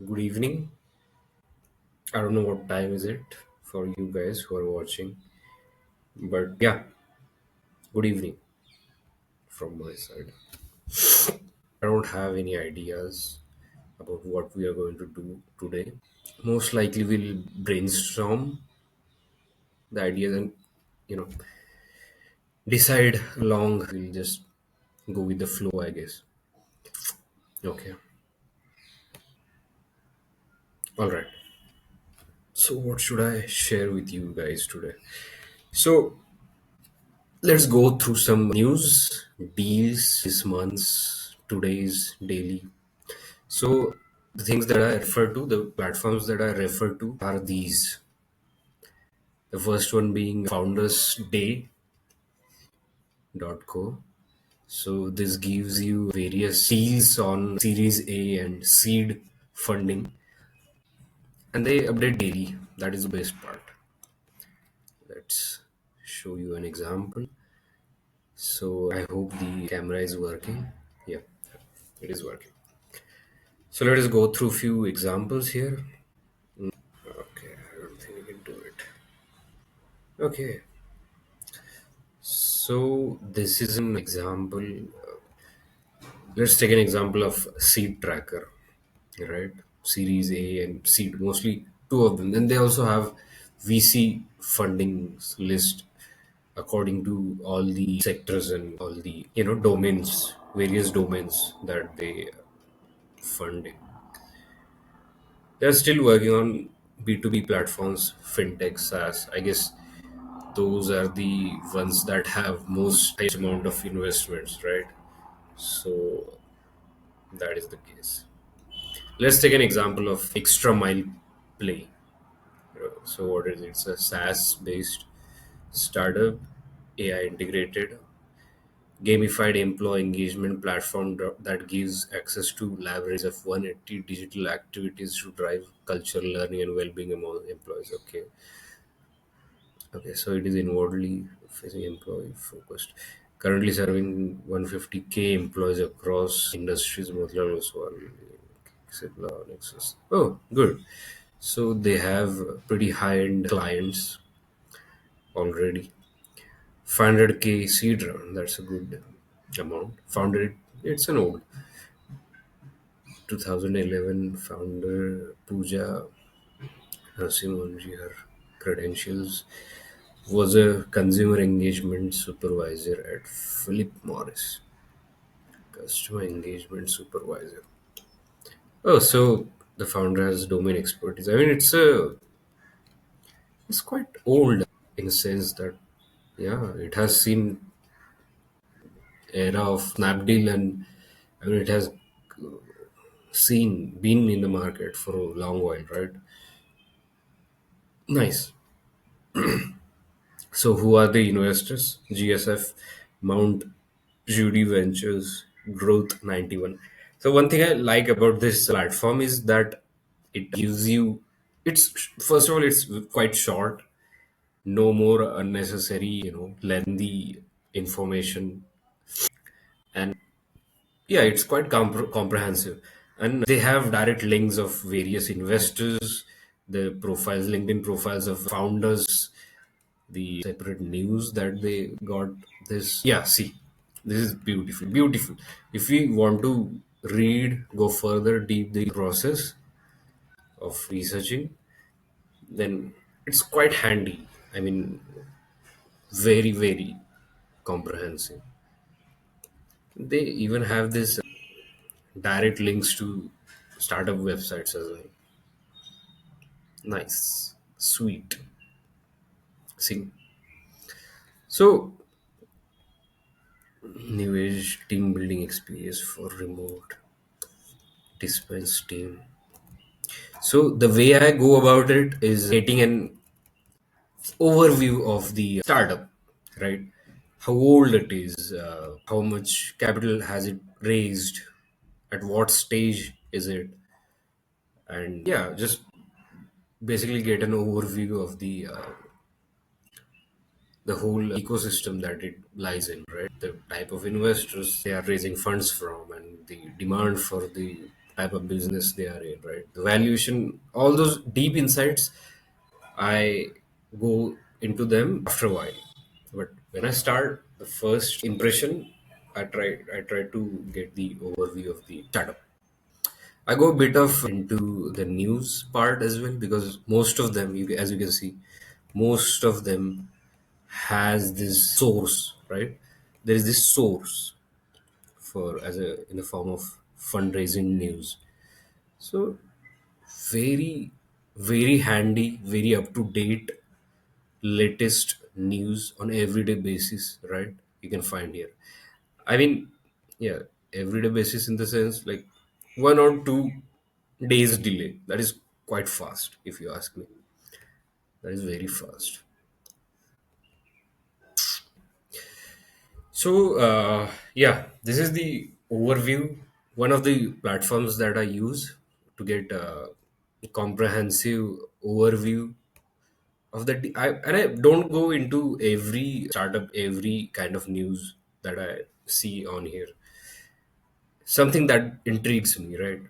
Good evening. I don't know what time is it for you guys who are watching, but yeah, good evening from my side. I don't have any ideas about what we are going to do today. Most likely, we'll brainstorm the ideas and you know decide along. We'll just go with the flow, I guess. Okay. All right. So, what should I share with you guys today? So, let's go through some news, deals this month's today's daily. So the things that I refer to, the platforms that I refer to are these. The first one being foundersday.co. So this gives you various deals on Series A and seed funding, and they update daily. That is the best part. Let's show you an example. So I hope the camera is working. Yeah, it is working. So let us go through few examples here. Okay, I don't think we can do it. Okay, so this is an example. Let's take an example of seed tracker, right? Series A and seed, mostly two of them. Then they also have VC funding list according to all the sectors and all the domains, various domains that they fund in. They're still working on B2B platforms, fintech, SaaS. I guess those are the ones that have most highest amount of investments, right? So that is the case. Let's take an example of Extra Mile Play. So what is it? It's a SaaS based startup, AI integrated, gamified employee engagement platform that gives access to libraries of 180 digital activities to drive cultural learning and well-being among employees. Okay. Okay, so it is inwardly facing employee focused. Currently serving 150K employees across industries, Motilal Oswal, Cipla, Nexus. Oh, good. So they have pretty high-end clients already. 500K seed round, that's a good amount. Founded, it's an old 2011 founder Pooja Narasimhanji, her credentials was a consumer engagement supervisor at Philip Morris. Customer engagement supervisor. Oh, so the founder has domain expertise. I mean, it's quite old in a sense that yeah, it has seen era of Snapdeal and I mean it has seen been in the market for a long while, right? Nice. So who are the investors? GSF, Mount Judy Ventures, Growth 91. So one thing I like about this platform is that it gives you it's first of all it's quite short, no more unnecessary, lengthy information, and yeah, it's quite comprehensive. And they have direct links of various investors, the profiles, LinkedIn profiles of founders, the separate news that they got. This, yeah, see, this is beautiful, beautiful. If we want to read, go further deep the process of researching, then it's quite handy. I mean, very, very comprehensive. They even have this direct links to startup websites as well. Nice, sweet. See, so new age team building experience for remote dispense team. So the way I go about it is getting an overview of the startup, right? How old it is, how much capital has it raised, at what stage is it, and yeah, just basically get an overview of the whole ecosystem that it lies in, right? The type of investors they are raising funds from, and the demand for the type of business they are in, right? The valuation, all those deep insights, I go into them after a while. But when I start, the first impression, I try to get the overview of the startup. I go a bit of into the news part as well, because most of them, as you can see, most of them has this source, right? There is this source for as a in the form of fundraising news. So very, very handy, very up to date, latest news on everyday basis, right? You can find here. I mean, yeah, everyday basis in the sense like 1 or 2 days delay. That is quite fast, if you ask me. That is very fast. So, yeah, this is the overview. One of the platforms that I use to get a comprehensive overview of that. And I don't go into every startup, every kind of news that I see on here. Something that intrigues me, right?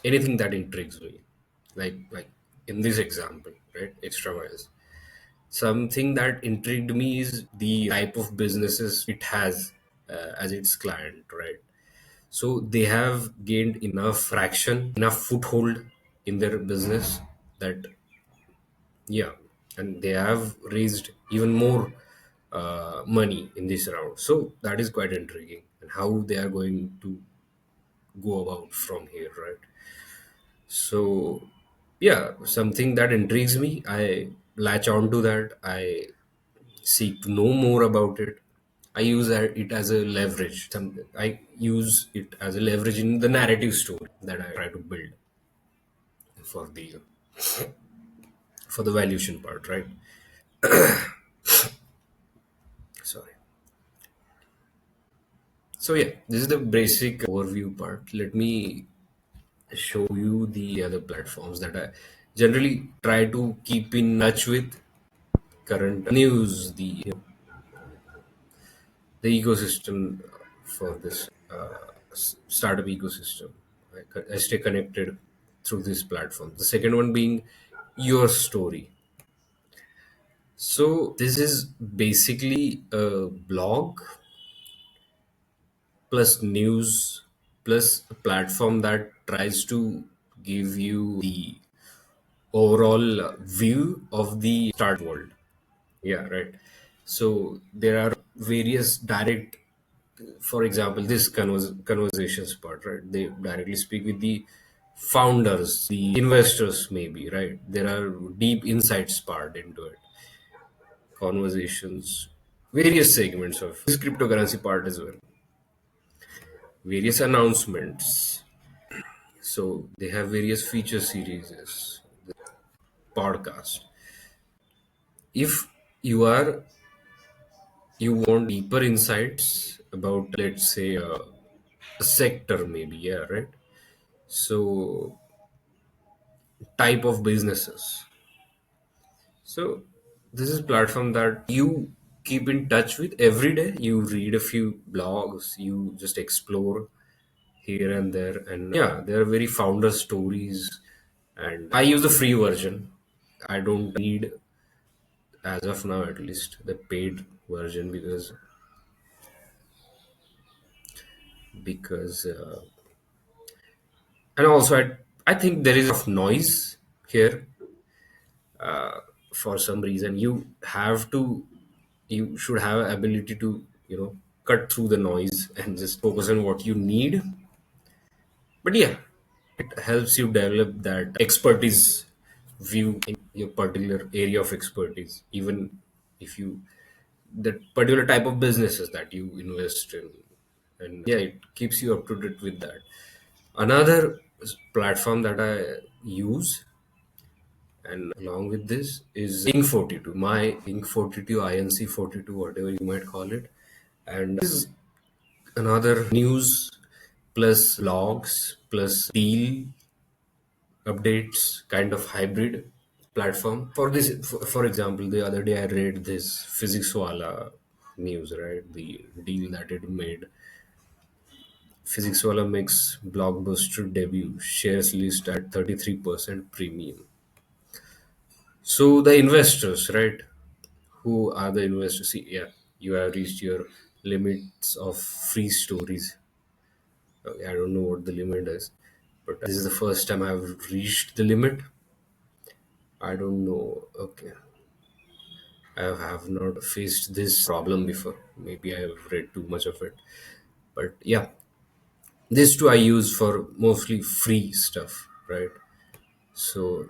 Anything that intrigues me, like in this example, right? Extra miles. Something that intrigued me is the type of businesses it has as its client, right? So they have gained enough traction, enough foothold in their business that, yeah, and they have raised even more money in this round. So that is quite intriguing, and how they are going to go about from here, right? So, yeah, something that intrigues me, I latch on to that. I seek to know more about it. I use it as a leverage. I use it as a leverage in the narrative story that I try to build for the valuation part, right? Sorry. So yeah, this is the basic overview part. Let me show you the other platforms that I generally try to keep in touch with current news, the ecosystem for this startup ecosystem. I stay connected through this platform. The second one being Your Story. So this is basically a blog plus news plus a platform that tries to give you the overall view of the start world. Yeah, right. So there are various direct, for example, this conversations part, right? They directly speak with the founders, the investors, maybe, right? There are deep insights part into it, conversations, various segments of this cryptocurrency part as well, various announcements. So they have various feature series, podcast. If you are you want deeper insights about, let's say, a sector, maybe, yeah, right? So type of businesses. So this is platform that you keep in touch with every day. You read a few blogs, you just explore here and there, and yeah, there are very founder stories. And I use the free version. I don't need, as of now at least, the paid version, because and also I think there is enough noise here. For some reason you should have ability to, cut through the noise and just focus on what you need. But yeah, it helps you develop that expertise view in your particular area of expertise, even if you that particular type of businesses that you invest in. And yeah, it keeps you up to date with that. Another platform that I use, and along with this, is Ink 42, my Ink 42, INC 42, whatever you might call it. And this is another news plus logs plus deal updates kind of hybrid platform. For example, the other day I read this Physics Wala news, right? The deal that it made Physics Wala makes blockbuster debut, shares list at 33% premium. So the investors, right? Who are the investors? See, yeah, you have reached your limits of free stories. Okay, I don't know what the limit is, but this is the first time I've reached the limit. I don't know. Okay, I have not faced this problem before. Maybe I have read too much of it. But yeah, these two I use for mostly free stuff, right? So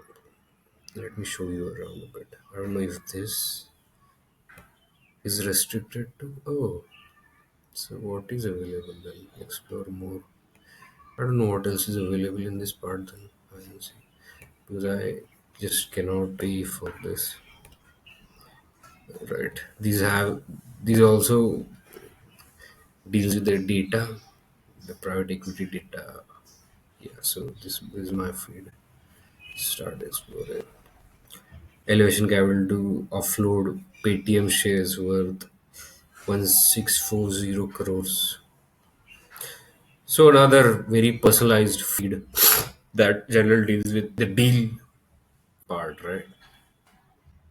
let me show you around a bit. I don't know if this is restricted to. Oh, so what is available then? Explore more. I don't know what else is available in this part then. I don't see. Because I just cannot pay for this. Right. These also deals with the data, the private equity data. Yeah, so this is my feed. Start exploring. Elevation Capital to offload Paytm shares worth 1640 crores. So another very personalized feed that general deals with the deal part, right?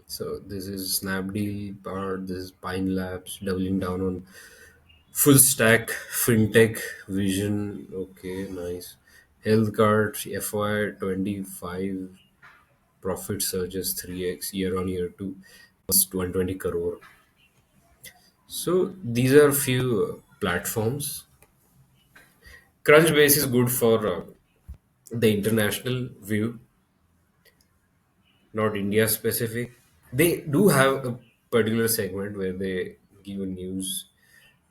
So this is Snapdeal part, this is Pine Labs doubling down on full stack fintech vision. Okay, nice. Health card FY 25 profit surges 3x year on year to 120 crore. So these are few platforms. Crunchbase is good for the international view, not India specific. They do have a particular segment where they give you news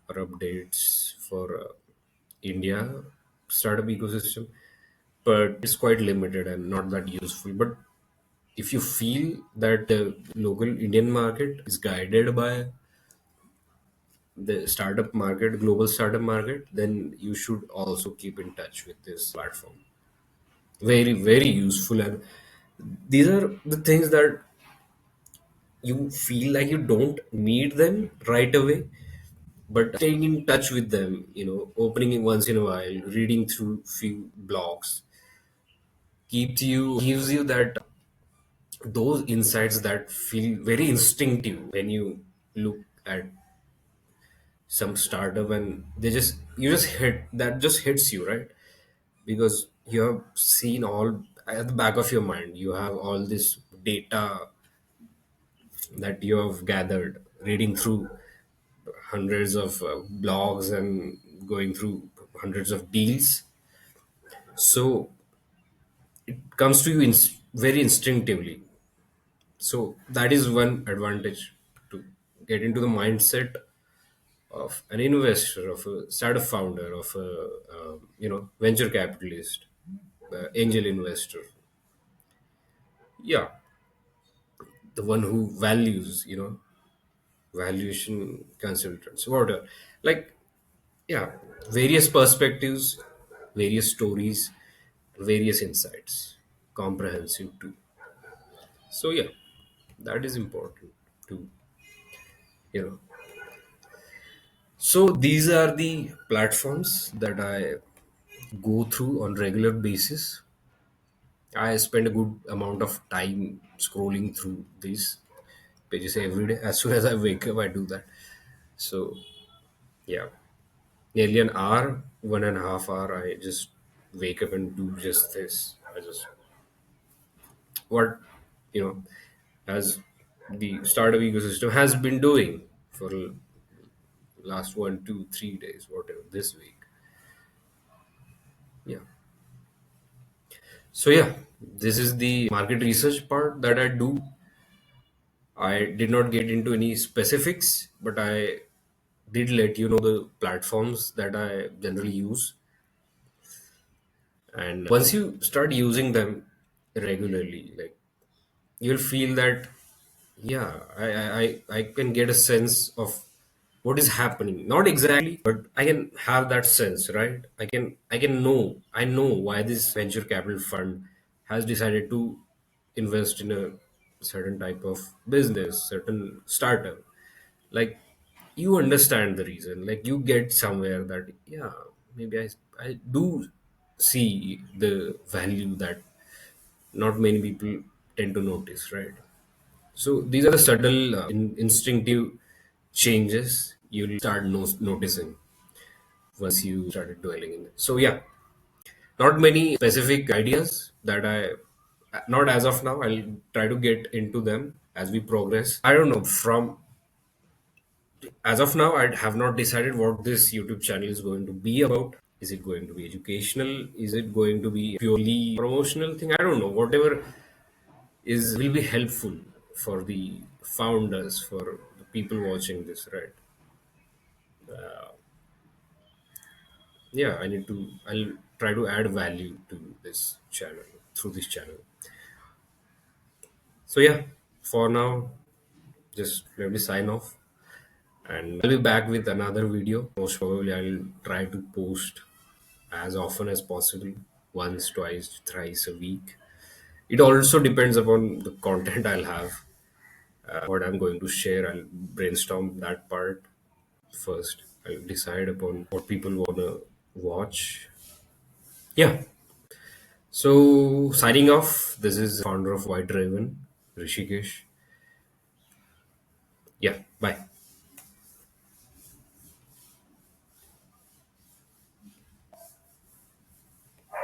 or updates for India startup ecosystem, but it's quite limited and not that useful. But if you feel that the local Indian market is guided by the startup market, global startup market, then you should also keep in touch with this platform. Very, very useful. And these are the things that you feel like you don't need them right away, but staying in touch with them, opening it once in a while, reading through few blogs, gives you that those insights that feel very instinctive when you look at some startup and they just you just hit that just hits you, right? Because you have seen all at the back of your mind, you have all this data that you have gathered reading through hundreds of blogs and going through hundreds of deals. So it comes to you very instinctively. So that is one advantage to get into the mindset of an investor, of a startup founder, of a venture capitalist, angel investor. Yeah, the one who values, valuation consultants, whatever. Like, yeah, various perspectives, various stories, various insights, comprehensive too. So yeah, that is important to you know. So these are the platforms that I go through on regular basis. I spend a good amount of time scrolling through these pages every day. As soon as I wake up, I do that. So yeah, nearly an hour, 1.5 hour. I just wake up and do just this. I just what you know as the startup ecosystem has been doing for last 1, 2, 3 days, whatever this week. Yeah. So yeah, this is the market research part that I do. I did not get into any specifics, but I did let you know the platforms that I generally use. And once you start using them regularly, like you'll feel that yeah, I can get a sense of what is happening. Not exactly, but I can have that sense, right? I know why this venture capital fund has decided to invest in a certain type of business, certain startup. Like you understand the reason. Like you get somewhere that yeah, maybe I do see the value that not many people tend to notice, right? So these are the subtle, instinctive changes you'll start noticing once you started dwelling in it. So yeah, not many specific ideas that not as of now. I'll try to get into them as we progress. I don't know. From as of now, I have not decided what this YouTube channel is going to be about. Is it going to be educational? Is it going to be purely promotional thing? I don't know. Whatever is will be helpful for the founders, for the people watching this, right? Yeah, I'll try to add value to this channel through this channel. So yeah, for now, just let me sign off, and I'll be back with another video. Most probably, I'll try to post as often as possible, once, twice, thrice a week. It also depends upon the content I'll have, what I'm going to share. I'll brainstorm that part first. I'll decide upon what people wanna watch. Yeah. So signing off. This is founder of White Raven, Rishikesh. Yeah. Bye.